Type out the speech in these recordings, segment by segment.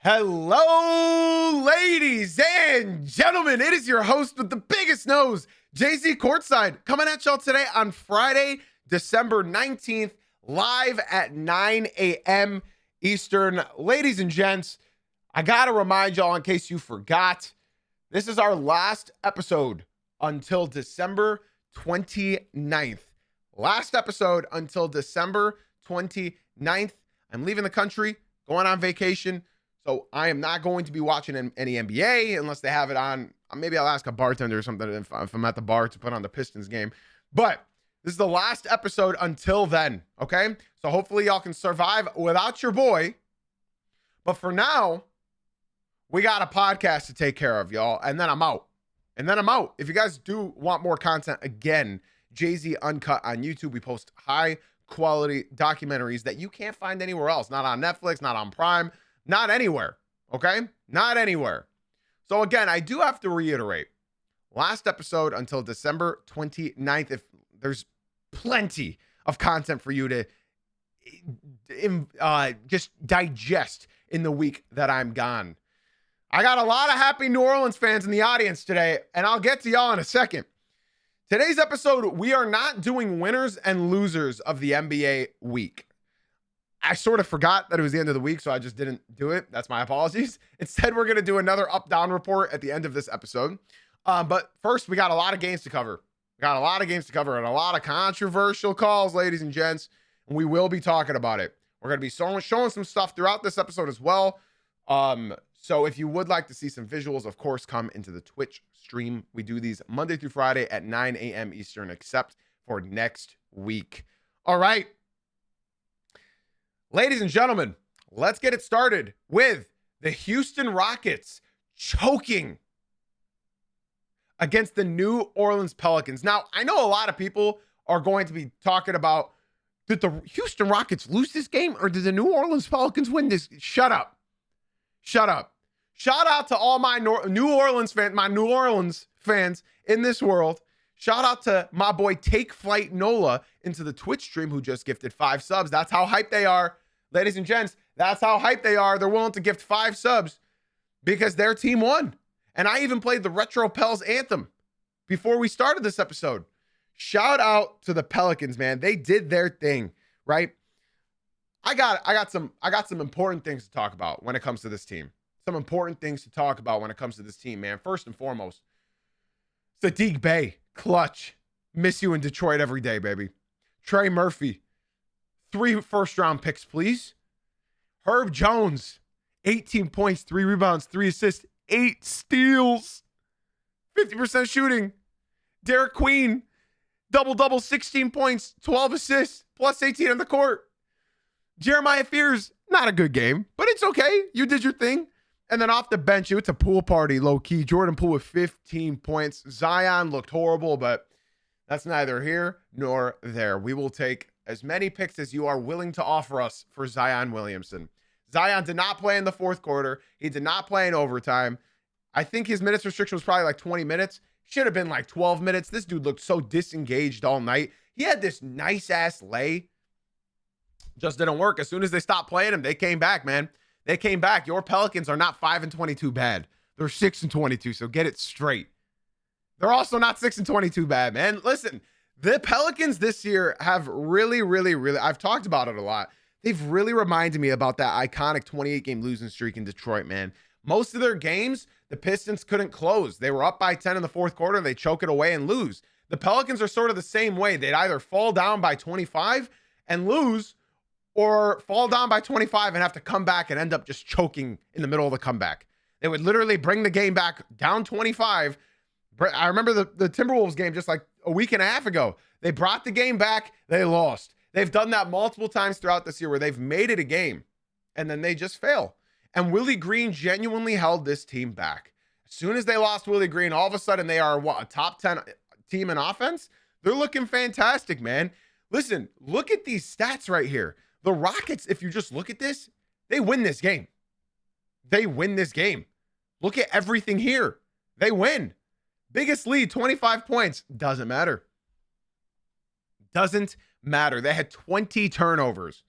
Hello, ladies and gentlemen. It is your host with the biggest nose, JZ Courtside, coming at y'all today on Friday, December 19th, live at 9 a.m. Eastern. Ladies and gents, I got to remind y'all in case you forgot, this is our last episode until December 29th. Last episode until December 29th. I'm leaving the country, going on vacation. So I am not going to be watching any NBA unless they have it on. Maybe I'll ask a bartender or something if I'm at the bar to put on the Pistons game. But this is the last episode until then, okay? So hopefully y'all can survive without your boy. But for now, we got a podcast to take care of, y'all. And then I'm out. If you guys do want more content, again, JZ Uncut on YouTube. We post high quality documentaries that you can't find anywhere else. Not on Netflix, not on Prime. Not anywhere, okay? Not anywhere. So again, I do have to reiterate, last episode until December 29th, if there's plenty of content for you to just digest in the week that I'm gone. I got a lot of happy New Orleans fans in the audience today, and I'll get to y'all in a second. Today's episode, we are not doing winners and losers of the NBA week. I sort of forgot that it was the end of the week, so I just didn't do it. That's my apologies. Instead, we're going to do another up-down report at the end of this episode. But first, we got a lot of games to cover. And a lot of controversial calls, ladies and gents, and we will be talking about it. We're going to be showing some stuff throughout this episode as well. So if you would like to see some visuals, of course, come into the Twitch stream. We do these Monday through Friday at 9 a.m. Eastern, except for next week. All right. Ladies and gentlemen, let's get it started with the Houston Rockets choking against the New Orleans Pelicans. Now, I know a lot of people are going to be talking about, did the Houston Rockets lose this game or did the New Orleans Pelicans win this? Shut up. Shout out to all my New Orleans fans in this world. Shout out to my boy Take Flight Nola into the Twitch stream who just gifted 5 subs. That's how hyped they are. Ladies and gents, that's how hyped they are. They're willing to gift 5 subs because their team won. And I even played the Retro Pels anthem before we started this episode. Shout out to the Pelicans, man. They did their thing, right? I got some important things to talk about when it comes to this team. Man. First and foremost, Saddiq Bey, clutch. Miss you in Detroit every day, baby. Trey Murphy, 3 first-round picks, please. Herb Jones, 18 points, 3 rebounds, 3 assists, 8 steals, 50% shooting. Derek Queen, double-double, 16 points, 12 assists, plus 18 on the court. Jeremiah Fears, not a good game, but it's okay. You did your thing. And then off the bench, it's a pool party, low-key. Jordan Poole with 15 points. Zion looked horrible, but that's neither here nor there. We will take as many picks as you are willing to offer us for Zion Williamson. Zion did not play in the fourth quarter. He did not play in overtime. I think his minutes restriction was probably like 20 minutes. Should have been like 12 minutes. This dude looked so disengaged all night. He had this nice-ass lay. Just didn't work. As soon as they stopped playing him, they came back, man. They came back. Your Pelicans are not 5-22 bad. They're 6-22, so get it straight. They're also not 6-22 bad, man. Listen, the Pelicans this year have really, I've talked about it a lot. They've really reminded me about that iconic 28-game losing streak in Detroit, man. Most of their games, the Pistons couldn't close. They were up by 10 in the fourth quarter, and they choke it away and lose. The Pelicans are sort of the same way. They'd either fall down by 25 and lose, or fall down by 25 and have to come back and end up just choking in the middle of the comeback. They would literally bring the game back down 25. I remember the Timberwolves game just like a week and a half ago. They brought the game back. They lost. They've done that multiple times throughout this year where they've made it a game and then they just fail. And Willie Green genuinely held this team back. As soon as they lost Willie Green, all of a sudden they are a top 10 team in offense. They're looking fantastic, man. Listen, look at these stats right here. The Rockets, if you just look at this, they win this game. Look at everything here. They win. Biggest lead, 25 points. Doesn't matter. They had 20 turnovers.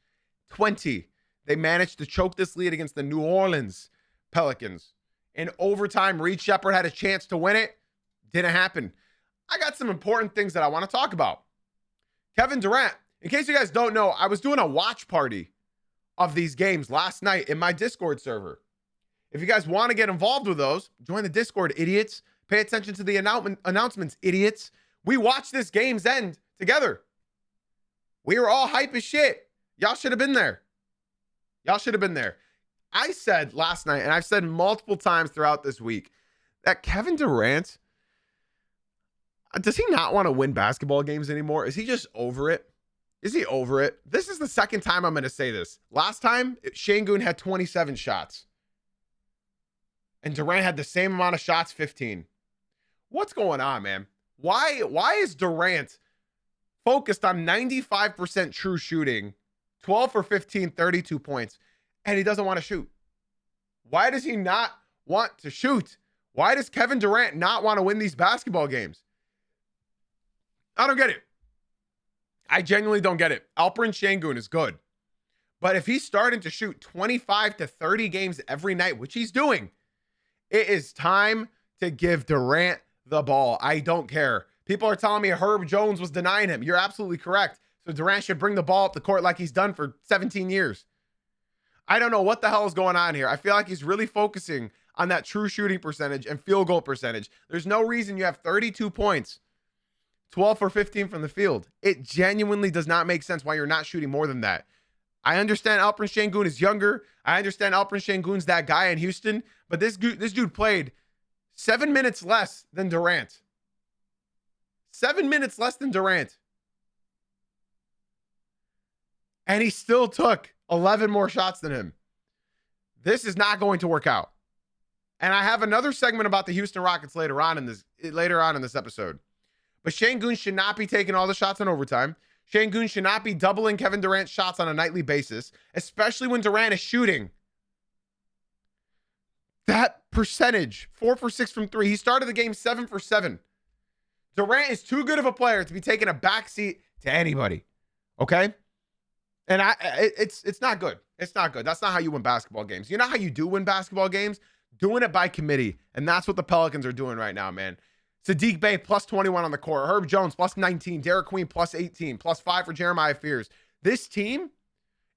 20. They managed to choke this lead against the New Orleans Pelicans. In overtime, Reed Sheppard had a chance to win it. Didn't happen. I got some important things that I want to talk about. Kevin Durant, in case you guys don't know, I was doing a watch party of these games last night in my Discord server. If you guys want to get involved with those, join the Discord, idiots. Pay attention to the announcements, idiots. We watched this game's end together. We were all hype as shit. Y'all should have been there. Y'all should have been there. I said last night, and I've said multiple times throughout this week, that Kevin Durant, does he not want to win basketball games anymore? Is he just over it? Is he over it? This is the second time I'm going to say this. Last time, Şengün had 27 shots. And Durant had the same amount of shots, 15. What's going on, man? Why is Durant focused on 95% true shooting, 12 for 15, 32 points, and he doesn't want to shoot? Why does he not want to shoot? Why does Kevin Durant not want to win these basketball games? I don't get it. I genuinely don't get it. Alperen Şengün is good. But if he's starting to shoot 25 to 30 games every night, which he's doing, it is time to give Durant the ball. I don't care. People are telling me Herb Jones was denying him. You're absolutely correct. So Durant should bring the ball up the court like he's done for 17 years. I don't know what the hell is going on here. I feel like he's really focusing on that true shooting percentage and field goal percentage. There's no reason you have 32 points, 12 for 15 from the field. It genuinely does not make sense why you're not shooting more than that. I understand Alperen Şengün is younger. I understand Alperen Şengün's that guy in Houston, but this dude played 7 minutes less than Durant. 7 minutes less than Durant. And he still took 11 more shots than him. This is not going to work out. And I have another segment about the Houston Rockets later on in this episode. But Şengün should not be taking all the shots in overtime. Şengün should not be doubling Kevin Durant's shots on a nightly basis, especially when Durant is shooting that percentage, 4 for 6 from 3. He started the game 7 for 7. Durant is too good of a player to be taking a backseat to anybody. Okay? And it's not good. It's not good. That's not how you win basketball games. You know how you do win basketball games? Doing it by committee. And that's what the Pelicans are doing right now, man. Saddiq Bey plus 21 on the court. Herb Jones plus 19. Derek Queen plus 18. Plus 5 for Jeremiah Fears. This team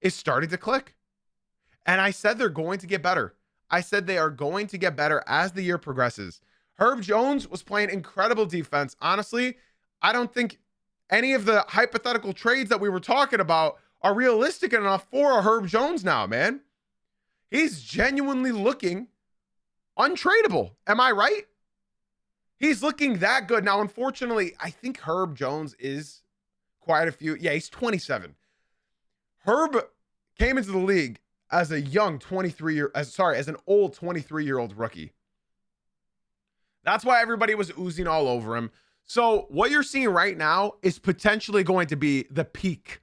is starting to click. And I said they're going to get better. I said they are going to get better as the year progresses. Herb Jones was playing incredible defense. Honestly, I don't think any of the hypothetical trades that we were talking about are realistic enough for a Herb Jones now, man. He's genuinely looking untradeable. Am I right? He's looking that good. Now, unfortunately, I think Herb Jones is quite a few. Yeah, he's 27. Herb came into the league as a young as an old 23-year-old rookie. That's why everybody was oozing all over him. So what you're seeing right now is potentially going to be the peak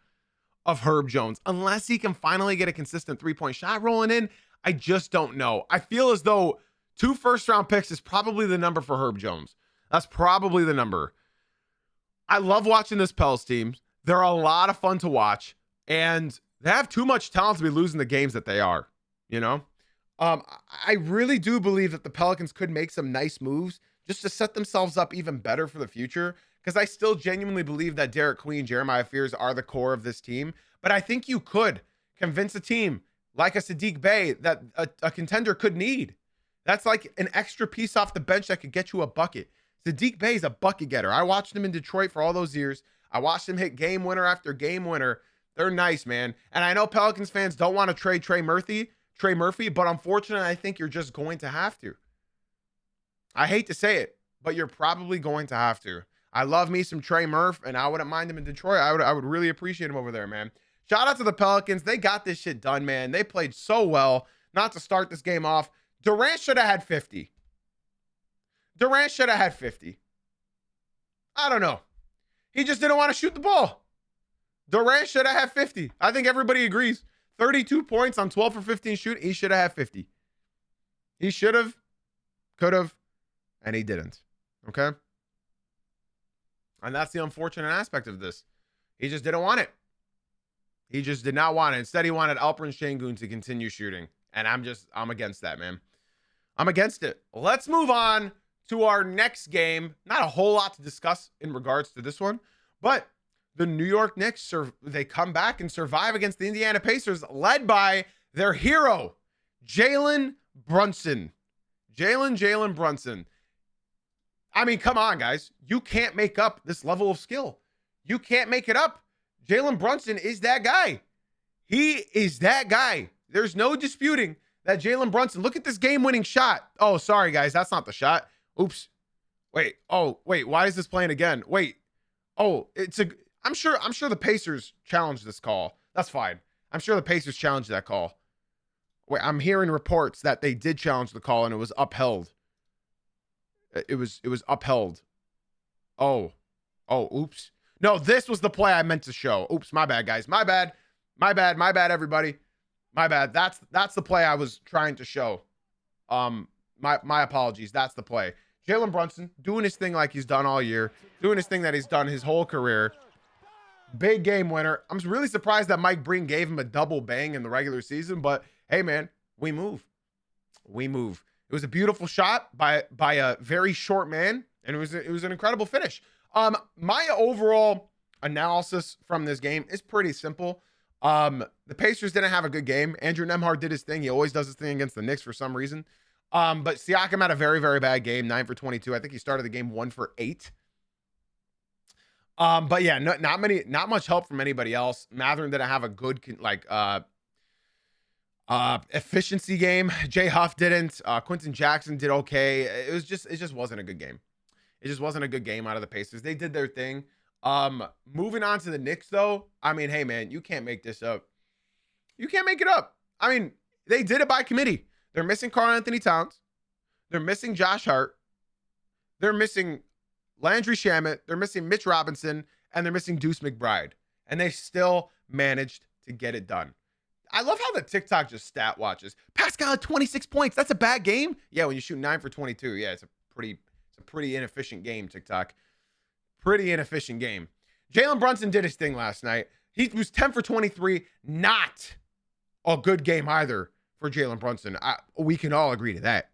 of Herb Jones. Unless he can finally get a consistent three-point shot rolling in, I just don't know. I feel as though 2 first-round picks is probably the number for Herb Jones. That's probably the number. I love watching this Pels team. They're a lot of fun to watch, and they have too much talent to be losing the games that they are, you know? I really do believe that the Pelicans could make some nice moves just to set themselves up even better for the future, because I still genuinely believe that Derek Queen, Jeremiah Fears are the core of this team. But I think you could convince a team like a Saddiq Bey that a contender could need. That's like an extra piece off the bench that could get you a bucket. Saddiq Bey is a bucket getter. I watched him in Detroit for all those years. I watched him hit game winner after game winner. They're nice, man. And I know Pelicans fans don't want to trade Trey Murphy, but unfortunately, I think you're just going to have to. I hate to say it, but you're probably going to have to. I love me some Trey Murph, and I wouldn't mind him in Detroit. I would really appreciate him over there, man. Shout out to the Pelicans. They got this shit done, man. They played so well not to start this game off. Durant should have had 50. Durant should have had 50. I don't know. He just didn't want to shoot the ball. Durant should have had 50. I think everybody agrees. 32 points on 12 for 15 shoot. He should have had 50. He should have, could have, and he didn't. Okay? And that's the unfortunate aspect of this. He just didn't want it. He just did not want it. Instead, he wanted Alperen Şengün to continue shooting. And I'm against that, man. I'm against it. Let's move on to our next game. Not a whole lot to discuss in regards to this one, but the New York Knicks, they come back and survive against the Indiana Pacers, led by their hero, Jalen Brunson. Jalen Brunson. I mean, come on, guys. You can't make up this level of skill. You can't make it up. Jalen Brunson is that guy. He is that guy. There's no disputing that Jalen Brunson. Look at this game-winning shot. Oh, sorry, guys. That's not the shot. Oops. Wait. Oh, wait. Why is this playing again? Wait. Oh, I'm sure the Pacers challenged this call. That's fine. I'm sure the Pacers challenged that call. Wait, I'm hearing reports that they did challenge the call and it was upheld. It was upheld. Oh, oops. No, this was the play I meant to show. Oops, my bad, guys. My bad, everybody. My bad. That's the play I was trying to show. My apologies. That's the play. Jalen Brunson doing his thing like he's done all year, doing his thing that he's done his whole career. Big game winner. I'm really surprised that Mike Breen gave him a double bang in the regular season, but hey, man, we move. It was a beautiful shot by a very short man, and it was an incredible finish. My overall analysis from this game is pretty simple. The Pacers didn't have a good game. Andrew Nembhard did his thing. He always does his thing against the Knicks for some reason. But Siakam had a very, very bad game, 9 for 22. I think he started the game 1 for 8. But yeah, not much help from anybody else. Mathurin didn't have a good efficiency game. Jay Huff didn't. Quentin Jackson did okay. It just wasn't a good game. It just wasn't a good game out of the Pacers. They did their thing. Moving on to the Knicks, though. I mean, hey, man, you can't make this up. You can't make it up. I mean, they did it by committee. They're missing Karl-Anthony Towns. They're missing Josh Hart. They're missing Landry Shamet. They're missing Mitch Robinson. And they're missing Deuce McBride. And they still managed to get it done. I love how the TikTok just stat watches. Pascal had 26 points. That's a bad game. Yeah, when you shoot 9 for 22. Yeah, it's a pretty inefficient game, TikTok. Pretty inefficient game. Jalen Brunson did his thing last night. He was 10 for 23. Not a good game either for Jalen Brunson. We can all agree to that.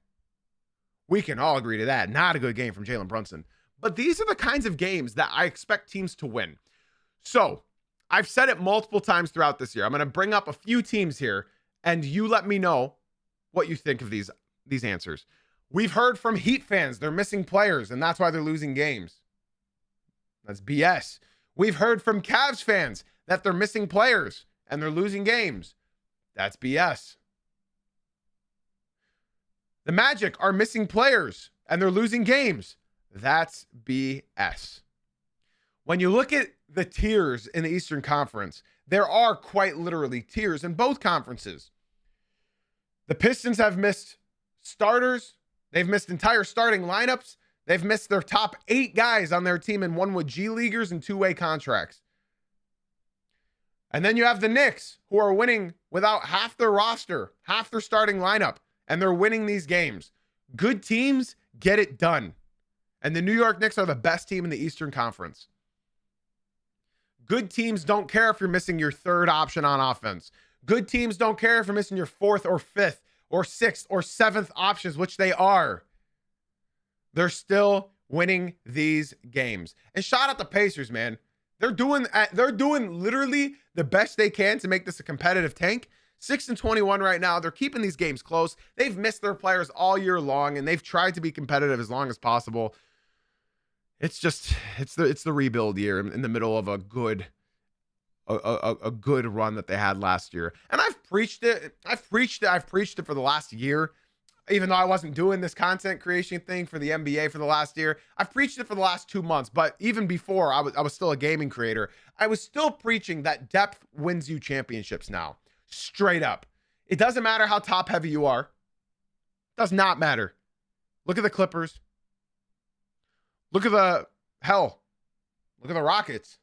Not a good game from Jalen Brunson. But these are the kinds of games that I expect teams to win. So I've said it multiple times throughout this year. I'm going to bring up a few teams here, and you let me know what you think of these answers. We've heard from Heat fans they're missing players, and that's why they're losing games. That's BS. We've heard from Cavs fans that they're missing players, and they're losing games. That's BS. The Magic are missing players, and they're losing games. That's BS. When you look at the tiers in the Eastern Conference, there are quite literally tiers in both conferences. The Pistons have missed starters. They've missed entire starting lineups. They've missed their top 8 guys on their team, and one with G Leaguers and 2-way contracts. And then you have the Knicks, who are winning without half their roster, half their starting lineup, and they're winning these games. Good teams get it done. And the New York Knicks are the best team in the Eastern Conference. Good teams don't care if you're missing your third option on offense. Good teams don't care if you're missing your 4th or 5th or 6th or 7th options, which they are. They're still winning these games. And shout out the Pacers, man. They're doing literally the best they can to make this a competitive tank. 6-21 right now. They're keeping these games close. They've missed their players all year long, and they've tried to be competitive as long as possible. It's the rebuild year in the middle of a good run that they had last year. And I've preached it for the last year. Even though I wasn't doing this content creation thing for the NBA for the last year, I've preached it for the last 2 months. But even before I was still a gaming creator, I was still preaching that depth wins you championships now. Straight up. It doesn't matter how top heavy you are. Does not matter. Look at the Clippers. Look at the Rockets.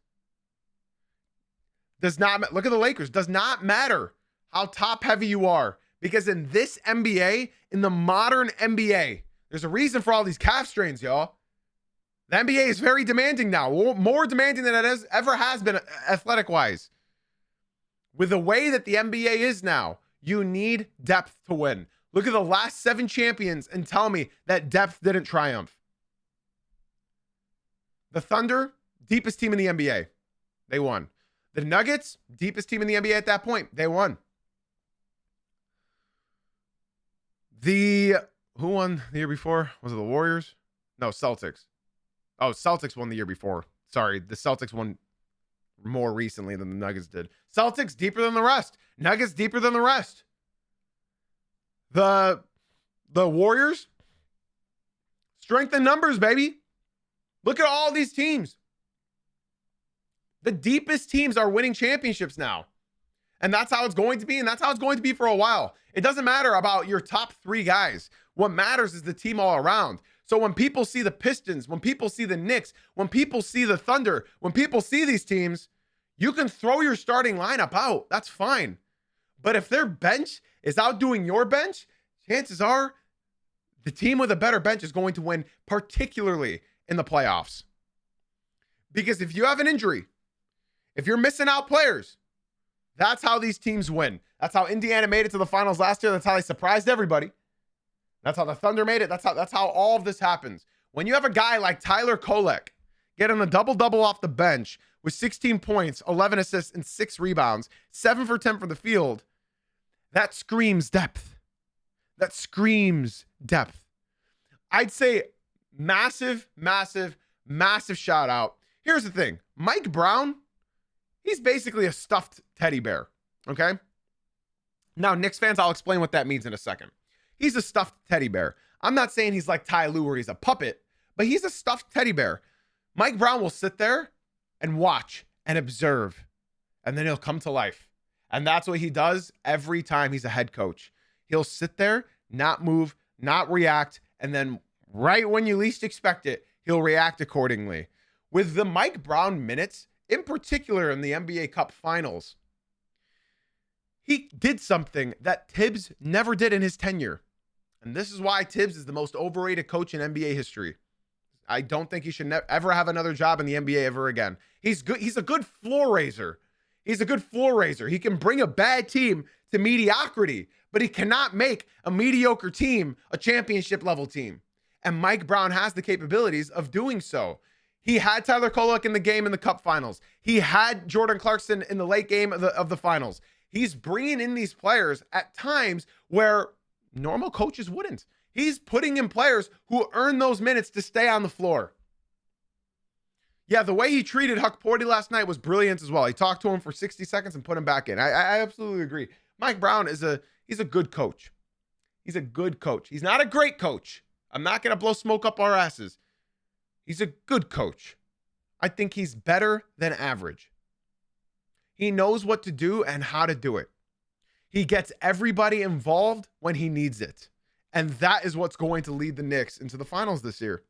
Look at the Lakers. Does not matter how top heavy you are. Because in this NBA, in the modern NBA, there's a reason for all these calf strains, y'all. The NBA is very demanding now. More demanding than it ever has been athletic-wise. With the way that the NBA is now, You need depth to win. Look at the last 7 champions and tell me that depth didn't triumph. The Thunder, deepest team in the NBA. They won. The Nuggets, deepest team in the NBA at that point. They won. Who won the year before? Was it the Warriors? No, Celtics. Oh, Celtics won the year before. Sorry, the Celtics won more recently than the Nuggets did. Celtics deeper than the rest. Nuggets deeper than the rest. The Warriors, strength in numbers, baby. Look at all these teams. The deepest teams are winning championships now. And that's how it's going to be. And that's how it's going to be for a while. It doesn't matter about your top 3 guys. What matters is the team all around. So when people see the Pistons, when people see the Knicks, when people see the Thunder, when people see these teams, you can throw your starting lineup out. That's fine. But if their bench is outdoing your bench, chances are the team with a better bench is going to win, particularly in the playoffs. Because if you have an injury, if you're missing out players, that's how these teams win. That's how Indiana made it to the finals last year. That's how they surprised everybody. That's how the Thunder made it. That's how all of this happens. When you have a guy like Tyler Kolek getting a double-double off the bench with 16 points, 11 assists, and 6 rebounds, 7 for 10 from the field, that screams depth. That screams depth. I'd say massive, massive, massive shout out. Here's the thing. Mike Brown, he's basically a stuffed teddy bear, okay? Now, Knicks fans, I'll explain what that means in a second. He's a stuffed teddy bear. I'm not saying he's like Ty Lue where he's a puppet, but he's a stuffed teddy bear. Mike Brown will sit there and watch and observe, and then he'll come to life. And that's what he does every time he's a head coach. He'll sit there, not move, not react, and then right when you least expect it, he'll react accordingly. With the Mike Brown minutes, in particular in the NBA Cup Finals, he did something that Tibbs never did in his tenure. And this is why Tibbs is the most overrated coach in NBA history. I don't think he should ever have another job in the NBA ever again. He's good. He's a good floor raiser. He's a good floor raiser. He can bring a bad team to mediocrity, but he cannot make a mediocre team a championship level team. And Mike Brown has the capabilities of doing so. He had Tyler Kolek in the game in the Cup Finals. He had Jordan Clarkson in the late game of the finals. He's bringing in these players at times where normal coaches wouldn't. He's putting in players who earn those minutes to stay on the floor. Yeah, the way he treated Huck Porty last night was brilliant as well. He talked to him for 60 seconds and put him back in. I absolutely agree. Mike Brown he's a good coach. He's a good coach. He's not a great coach. I'm not going to blow smoke up our asses. He's a good coach. I think he's better than average. He knows what to do and how to do it. He gets everybody involved when he needs it. And that is what's going to lead the Knicks into the finals this year.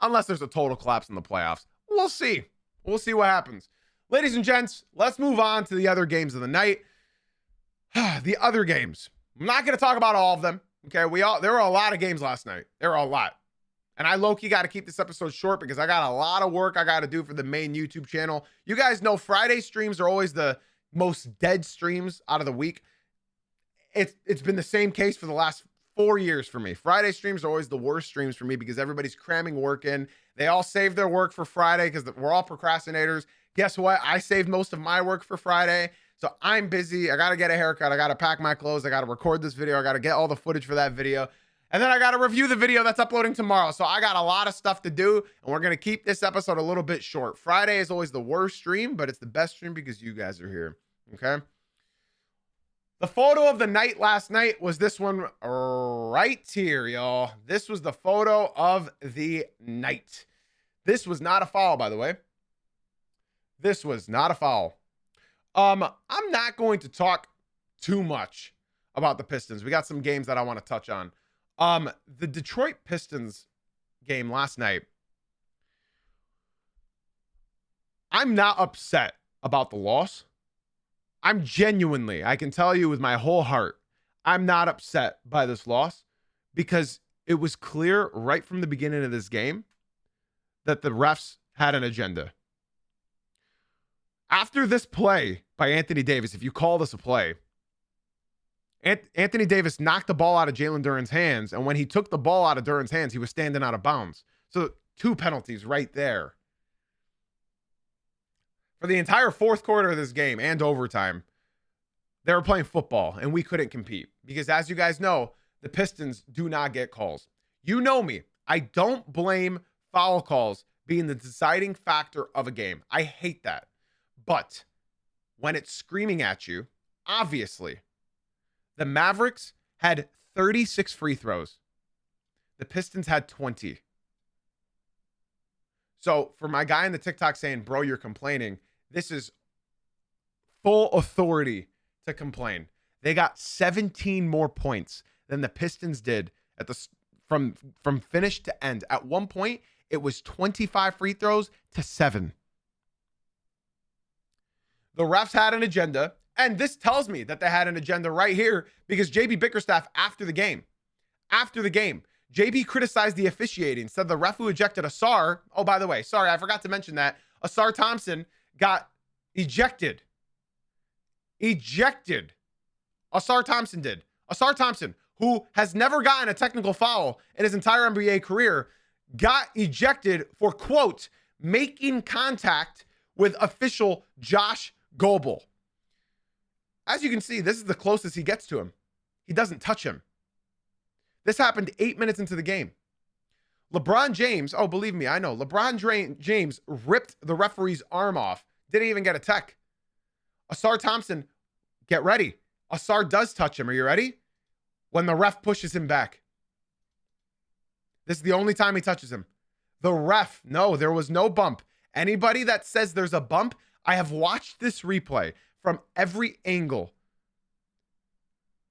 Unless there's a total collapse in the playoffs. We'll see. We'll see what happens. Ladies and gents, let's move on to the other games of the night. The other games. I'm not going to talk about all of them. Okay, there were a lot of games last night. There were a lot. And I low-key got to keep this episode short because I got a lot of work I got to do for the main YouTube channel. You guys know Friday streams are always the most dead streams out of the week. It's been the same case for the last 4 years for me. Friday streams are always the worst streams for me because everybody's cramming work in. They all save their work for Friday because we're all procrastinators. Guess what? I saved most of my work for Friday. So I'm busy. I got to get a haircut. I got to pack my clothes. I got to record this video. I got to get all the footage for that video. And then I got to review the video that's uploading tomorrow. So I got a lot of stuff to do, and we're going to keep this episode a little bit short. Friday is always the worst stream, but it's the best stream because you guys are here. Okay? The photo of the night last night was this one right here, y'all. This was the photo of the night. This was not a foul, by the way. This was not a foul. I'm not going to talk too much about the Pistons. We got some games that I want to touch on. The Detroit Pistons game last night, I'm not upset about the loss. I'm genuinely, I can tell you with my whole heart, I'm not upset by this loss because it was clear right from the beginning of this game that the refs had an agenda. After this play by Anthony Davis, if you call this a play, Anthony Davis knocked the ball out of Jalen Duren's hands, and when he took the ball out of Duren's hands, he was standing out of bounds. So 2 penalties right there. For the entire fourth quarter of this game and overtime, they were playing football, and we couldn't compete. Because as you guys know, the Pistons do not get calls. You know me. I don't blame foul calls being the deciding factor of a game. I hate that. But when it's screaming at you, obviously, the Mavericks had 36 free throws. The Pistons had 20. So for my guy in the TikTok saying, bro, you're complaining, this is full authority to complain. They got 17 more points than the Pistons did at the from finish to end. At one point, it was 25 free throws to 7. The refs had an agenda, and this tells me that they had an agenda right here because JB Bickerstaff after the game, JB criticized the officiating, said the ref who ejected Ausar, oh, by the way, sorry, I forgot to mention that, Ausar Thompson got ejected. Ausar Thompson did. Ausar Thompson, who has never gotten a technical foul in his entire NBA career, got ejected for, quote, making contact with official Josh Goebel. As you can see, this is the closest he gets to him. He doesn't touch him. This happened 8 minutes into the game. LeBron James, oh, believe me, I know. LeBron James ripped the referee's arm off. Didn't even get a tech. Ausar Thompson, get ready. Ausar does touch him. Are you ready? When the ref pushes him back. This is the only time he touches him. The ref, no, there was no bump. Anybody that says there's a bump, I have watched this replay from every angle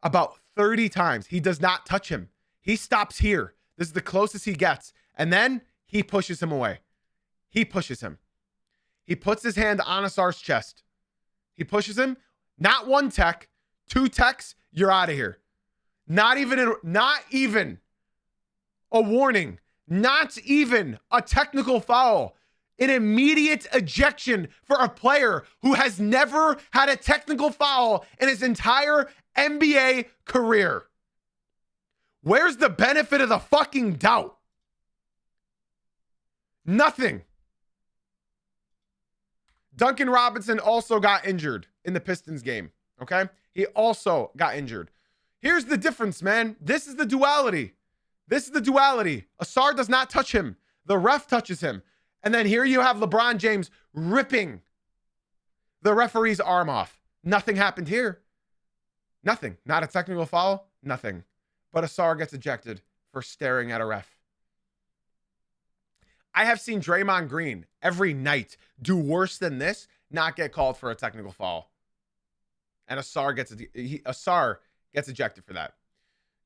about 30 times. He does not touch him. He stops here. This is the closest he gets. And then he pushes him away. He pushes him. He puts his hand on Asar's chest. He pushes him. Not 1 tech, 2 techs, you're out of here. Not even a warning. Not even a technical foul. An immediate ejection for a player who has never had a technical foul in his entire NBA career. Where's the benefit of the fucking doubt? Nothing. Duncan Robinson also got injured in the Pistons game, okay? He also got injured. Here's the difference, man. This is the duality. Ausar does not touch him. The ref touches him. And then here you have LeBron James ripping the referee's arm off. Nothing happened here. Nothing. Not a technical foul. Nothing. But Ausar gets ejected for staring at a ref. I have seen Draymond Green every night do worse than this, not get called for a technical foul. And Ausar gets ejected for that.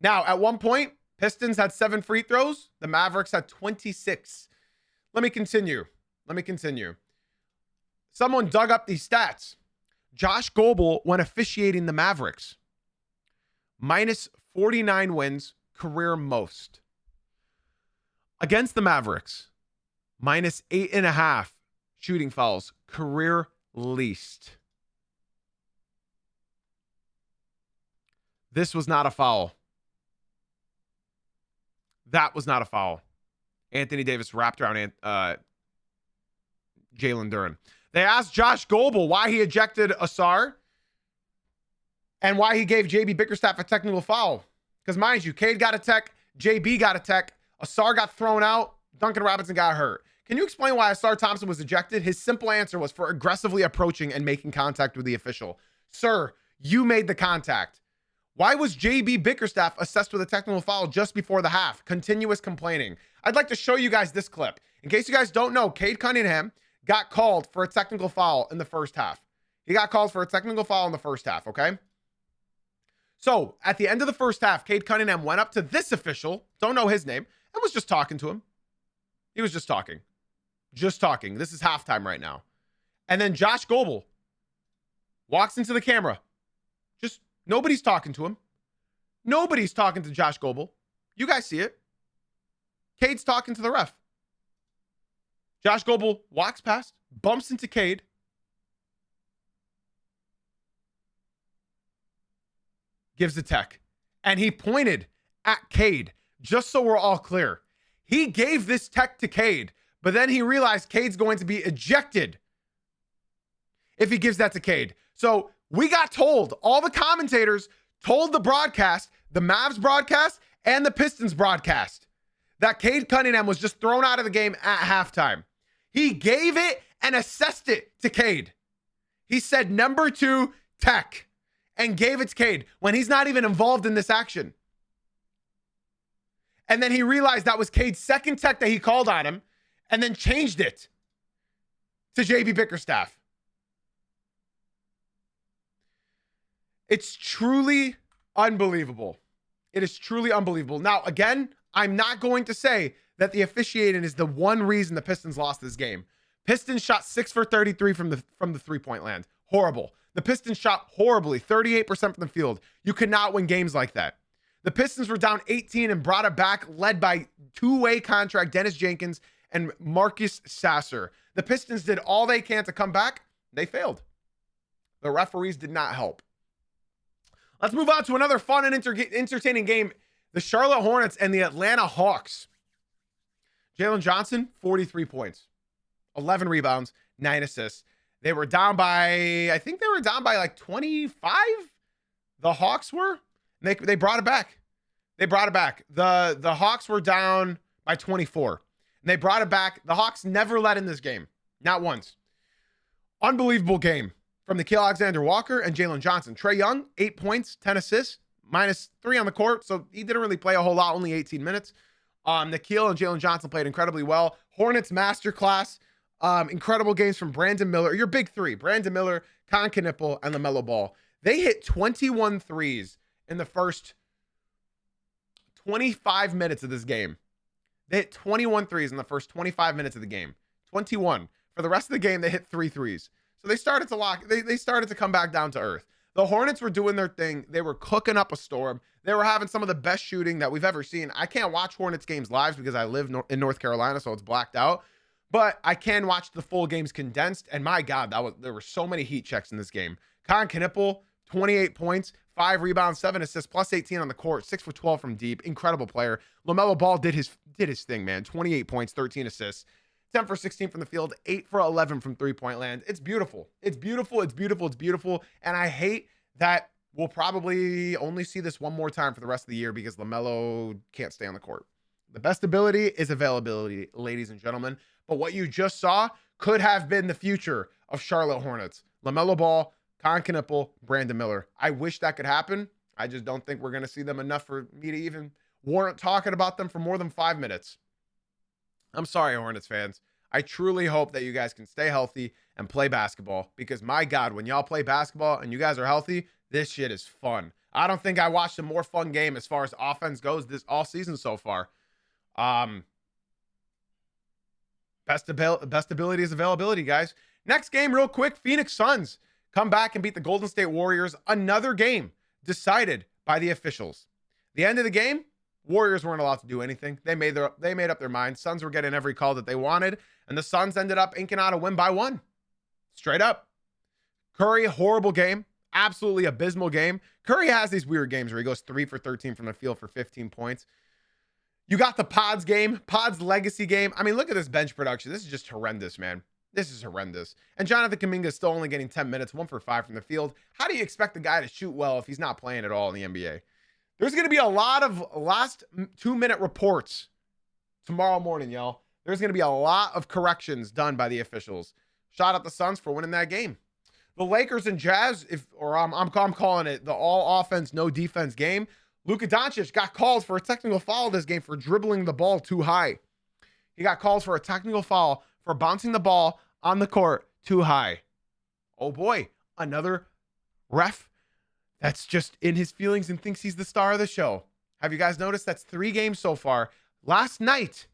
Now, at one point, Pistons had 7 free throws. The Mavericks had 26. Let me continue. Someone dug up these stats. Josh Goebel, when officiating the Mavericks, minus 49 wins, career most. Against the Mavericks, minus 8.5 shooting fouls, career least. This was not a foul. That was not a foul. Anthony Davis wrapped around Jalen Duren. They asked Josh Goebel why he ejected Ausar and why he gave JB Bickerstaff a technical foul. Because mind you, Cade got a tech, JB got a tech, Ausar got thrown out, Duncan Robinson got hurt. Can you explain why Ausar Thompson was ejected? His simple answer was for aggressively approaching and making contact with the official. Sir, you made the contact. Why was JB Bickerstaff assessed with a technical foul just before the half? Continuous complaining. I'd like to show you guys this clip. In case you guys don't know, Cade Cunningham got called for a technical foul in the first half. He got called for a technical foul in the first half, okay? So, at the end of the first half, Cade Cunningham went up to this official, don't know his name, and was just talking to him. He was just talking. Just talking. This is halftime right now. And then Josh Goebel walks into the camera. Nobody's talking to him. Nobody's talking to Josh Goebel. You guys see it. Cade's talking to the ref. Josh Goebel walks past, bumps into Cade, gives the tech. And he pointed at Cade, just so we're all clear. He gave this tech to Cade, but then he realized Cade's going to be ejected if he gives that to Cade. So we got told, all the commentators told the broadcast, the Mavs broadcast and the Pistons broadcast, that Cade Cunningham was just thrown out of the game at halftime. He gave it and assessed it to Cade. He said number 2 tech and gave it to Cade when he's not even involved in this action. And then he realized that was Cade's second tech that he called on him and then changed it to JB Bickerstaff. It's truly unbelievable. It is truly unbelievable. Now, again, I'm not going to say that the officiating is the one reason the Pistons lost this game. Pistons shot 6 for 33 from the three-point land. Horrible. The Pistons shot horribly, 38% from the field. You cannot win games like that. The Pistons were down 18 and brought it back, led by two-way contract Dennis Jenkins and Marcus Sasser. The Pistons did all they can to come back. They failed. The referees did not help. Let's move on to another fun and entertaining game. The Charlotte Hornets and the Atlanta Hawks. Jalen Johnson, 43 points, 11 rebounds, 9 assists. They were down by, I think they were down by like 25. The Hawks were. They brought it back. They brought it back. The Hawks were down by 24. And they brought it back. The Hawks never let in this game. Not once. Unbelievable game from Nickeil Alexander-Walker and Jalen Johnson. Trae Young, 8 points, 10 assists, -3 on the court. So he didn't really play a whole lot, only 18 minutes. Nickeil and Jalen Johnson played incredibly well. Hornets masterclass. Incredible games from Brandon Miller. Your big three, Brandon Miller, Con Knipple, and LaMelo Ball. They hit 21 threes in the first 25 minutes of this game. They hit 21 threes in the first 25 minutes of the game. 21. For the rest of the game, they hit 3 threes. So they started to lock. They started to come back down to earth. The Hornets were doing their thing. They were cooking up a storm. They were having some of the best shooting that we've ever seen. I can't watch Hornets games live because I live in North Carolina, so it's blacked out. But I can watch the full games condensed. And my God, there were so many heat checks in this game. Con Knipple, 28 points, 5 rebounds, 7 assists, plus 18 on the court, 6 for 12 from deep. Incredible player. LaMelo Ball did his thing, man. 28 points, 13 assists. 10 for 16 from the field, 8 for 11 from three-point land. It's beautiful. It's beautiful. It's beautiful. It's beautiful. And I hate that we'll probably only see this one more time for the rest of the year because LaMelo can't stay on the court. The best ability is availability, ladies and gentlemen. But what you just saw could have been the future of Charlotte Hornets. LaMelo Ball, Con Knipple, Brandon Miller. I wish that could happen. I just don't think we're going to see them enough for me to even warrant talking about them for more than 5 minutes. I'm sorry, Hornets fans. I truly hope that you guys can stay healthy and play basketball because, my God, when y'all play basketball and you guys are healthy, this shit is fun. I don't think I watched a more fun game as far as offense goes this all season so far. Best ability is availability, guys. Next game, real quick, Phoenix Suns come back and beat the Golden State Warriors. Another game decided by the officials. The end of the game, Warriors weren't allowed to do anything. They made up their mind. Suns were getting every call that they wanted, and the Suns ended up inking out a win by 1. Straight up. Curry, horrible game. Absolutely abysmal game. Curry has these weird games where he goes 3 for 13 from the field for 15 points. You got the Pods game, Pods legacy game. I mean, look at this bench production. This is just horrendous, man. This is horrendous. And Jonathan Kuminga is still only getting 10 minutes, 1 for 5 from the field. How do you expect the guy to shoot well if he's not playing at all in the NBA? There's going to be a lot of last 2-minute reports tomorrow morning, y'all. There's going to be a lot of corrections done by the officials. Shout out the Suns for winning that game. The Lakers and Jazz, I'm calling it the all offense, no defense game. Luka Doncic got called for a technical foul this game for dribbling the ball too high. He got called for a technical foul for bouncing the ball on the court too high. Oh boy, another ref that's just in his feelings and thinks he's the star of the show. Have you guys noticed that's 3 games so far last night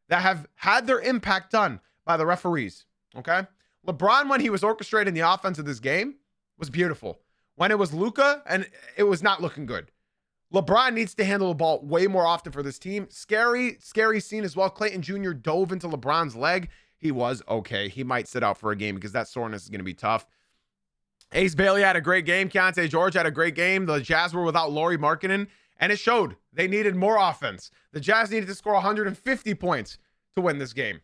that have had their impact done by the referees, okay? LeBron, when he was orchestrating the offense of this game, was beautiful. When it was Luka, and it was not looking good. LeBron needs to handle the ball way more often for this team. Scary scene as well. Clayton Jr. dove into LeBron's leg. He was okay. He might sit out for a game because that soreness is going to be tough. Ace Bailey had a great game. Keontae George had a great game. The Jazz were without Lauri Markkanen, and it showed. They needed more offense. The Jazz needed to score 150 points to win this game.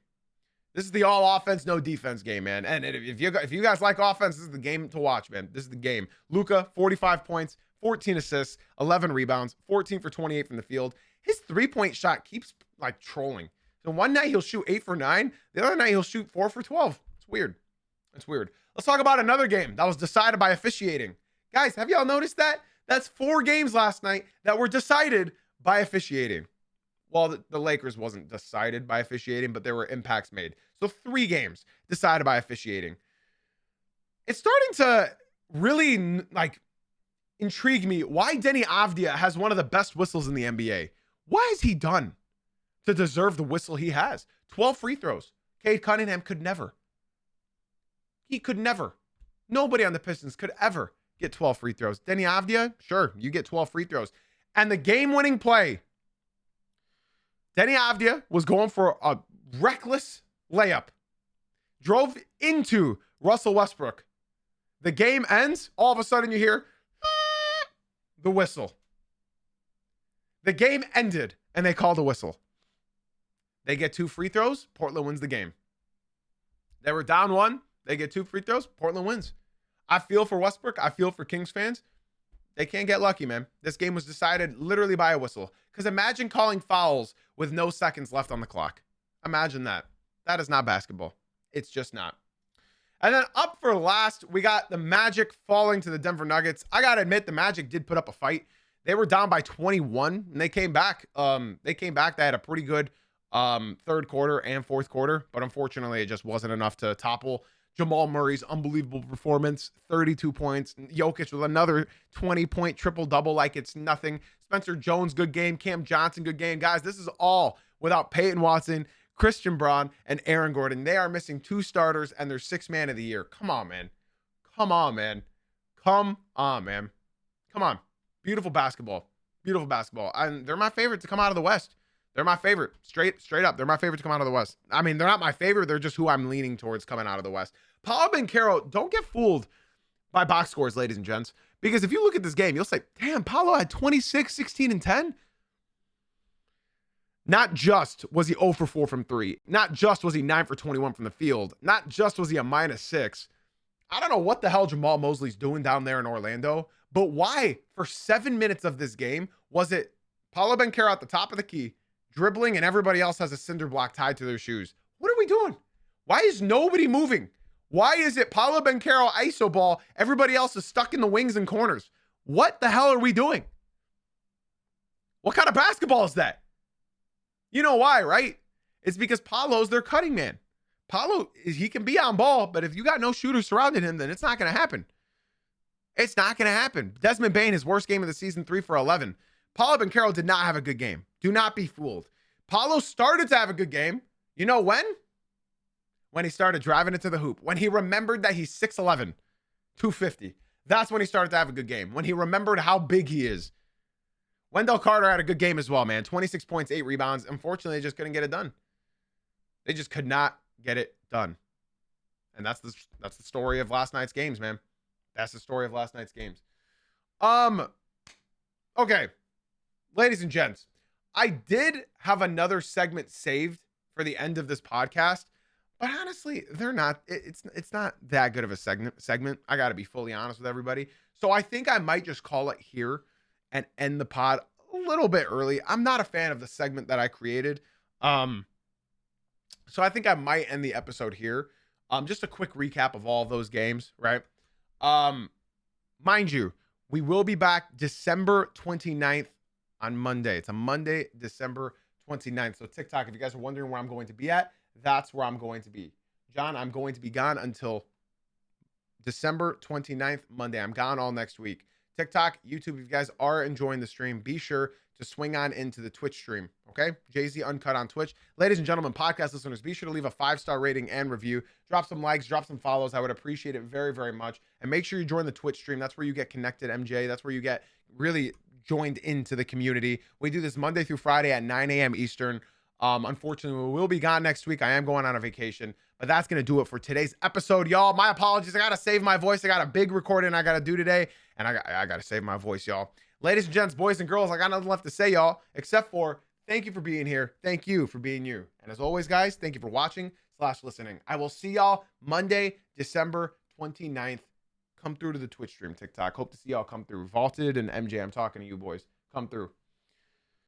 This is the all offense, no defense game, man. And if you guys like offense, this is the game to watch, man. This is the game. Luka, 45 points, 14 assists, 11 rebounds, 14 for 28 from the field. His three-point shot keeps like trolling. So one night he'll shoot 8 for 9. The other night he'll shoot 4 for 12. It's weird. It's weird. Let's talk about another game that was decided by officiating. Guys, have y'all noticed that? That's 4 games last night that were decided by officiating. Well, the Lakers wasn't decided by officiating, but there were impacts made. So 3 games decided by officiating. It's starting to really like intrigue me why Deni Avdija has one of the best whistles in the NBA. Why is he done to deserve the whistle he has? 12 free throws. Cade Cunningham could never. He could never. Nobody on the Pistons could ever get 12 free throws. Deni Avdija, sure, you get 12 free throws. And the game-winning play, Deni Avdija was going for a reckless layup. Drove into Russell Westbrook. The game ends. All of a sudden you hear the whistle. The game ended and they called a whistle. They get 2 free throws. Portland wins the game. They were down 1. They get 2 free throws. Portland wins. I feel for Westbrook. I feel for Kings fans. They can't get lucky, man. This game was decided literally by a whistle. Because imagine calling fouls with no seconds left on the clock. Imagine that. That is not basketball. It's just not. And then up for last, we got the Magic falling to the Denver Nuggets. I got to admit, the Magic did put up a fight. They were down by 21, and they came back. They had a pretty good third quarter and fourth quarter, but unfortunately, it just wasn't enough to topple Jamal Murray's unbelievable performance, 32 points. Jokic with another 20-point triple-double like it's nothing. Spencer Jones, good game. Cam Johnson, good game. Guys, this is all without Peyton Watson, Christian Braun, and Aaron Gordon. They are missing 2 starters, and they're 6th man of the year. Come on, man. Come on, man. Come on, man. Come on. Beautiful basketball. Beautiful basketball. And they're my favorite to come out of the West. They're my favorite. Straight up. They're my favorite to come out of the West. I mean, they're not my favorite. They're just who I'm leaning towards coming out of the West. Paolo Banchero, don't get fooled by box scores, ladies and gents. Because if you look at this game, you'll say, damn, Paolo had 26, 16, and 10. Not just was he 0 for 4 from 3. Not just was he 9 for 21 from the field. Not just was he a -6. I don't know what the hell Jamal Mosley's doing down there in Orlando. But why, for 7 minutes of this game, was it Paolo Banchero at the top of the key, dribbling, and everybody else has a cinder block tied to their shoes? What are we doing? Why is nobody moving? Why is it Paolo Banchero iso ball? Everybody else is stuck in the wings and corners. What the hell are we doing? What kind of basketball is that? You know why, right? It's because Paolo's their cutting man. Paolo, he can be on ball, but if you got no shooters surrounding him, then it's not going to happen. It's not going to happen. Desmond Bane, his worst game of the season, 3 for 11. Paolo Banchero did not have a good game. Do not be fooled. Paolo started to have a good game. You know when? When he started driving it to the hoop. When he remembered that he's 6'11", 250. That's when he started to have a good game. When he remembered how big he is. Wendell Carter had a good game as well, man. 26 points, 8 rebounds. Unfortunately, they just couldn't get it done. They just could not get it done. And that's the story of last night's games, man. That's the story of last night's games. Okay. Ladies and gents, I did have another segment saved for the end of this podcast, but honestly, they're not, it's not that good of a segment. I got to be fully honest with everybody. So I think I might just call it here and end the pod a little bit early. I'm not a fan of the segment that I created. So I think I might end the episode here. Just a quick recap of all of those games, right? Mind you, we will be back December 29th on Monday. It's a Monday, December 29th. So TikTok, if you guys are wondering where I'm going to be at, that's where I'm going to be. John, I'm going to be gone until December 29th, Monday. I'm gone all next week. TikTok, YouTube, if you guys are enjoying the stream, be sure to swing on into the Twitch stream, okay? Jay-Z Uncut on Twitch. Ladies and gentlemen, podcast listeners, be sure to leave a 5-star rating and review. Drop some likes, drop some follows. I would appreciate it very, very much. And make sure you join the Twitch stream. That's where you get connected, MJ. That's where you get really joined into the community. We do this Monday through Friday at 9 a.m. Eastern. Unfortunately, we will be gone next week. I am going on a vacation, but that's going to do it for today's episode, y'all. My apologies. I got to save my voice. I got a big recording I got to do today, and I got to save my voice, y'all. Ladies and gents, boys and girls, I got nothing left to say, y'all, except for thank you for being here. Thank you for being you. And as always, guys, thank you for watching/listening. I will see y'all Monday, December 29th. Come through to the Twitch stream, TikTok. Hope to see y'all come through. Vaulted and MJ, I'm talking to you, boys. Come through.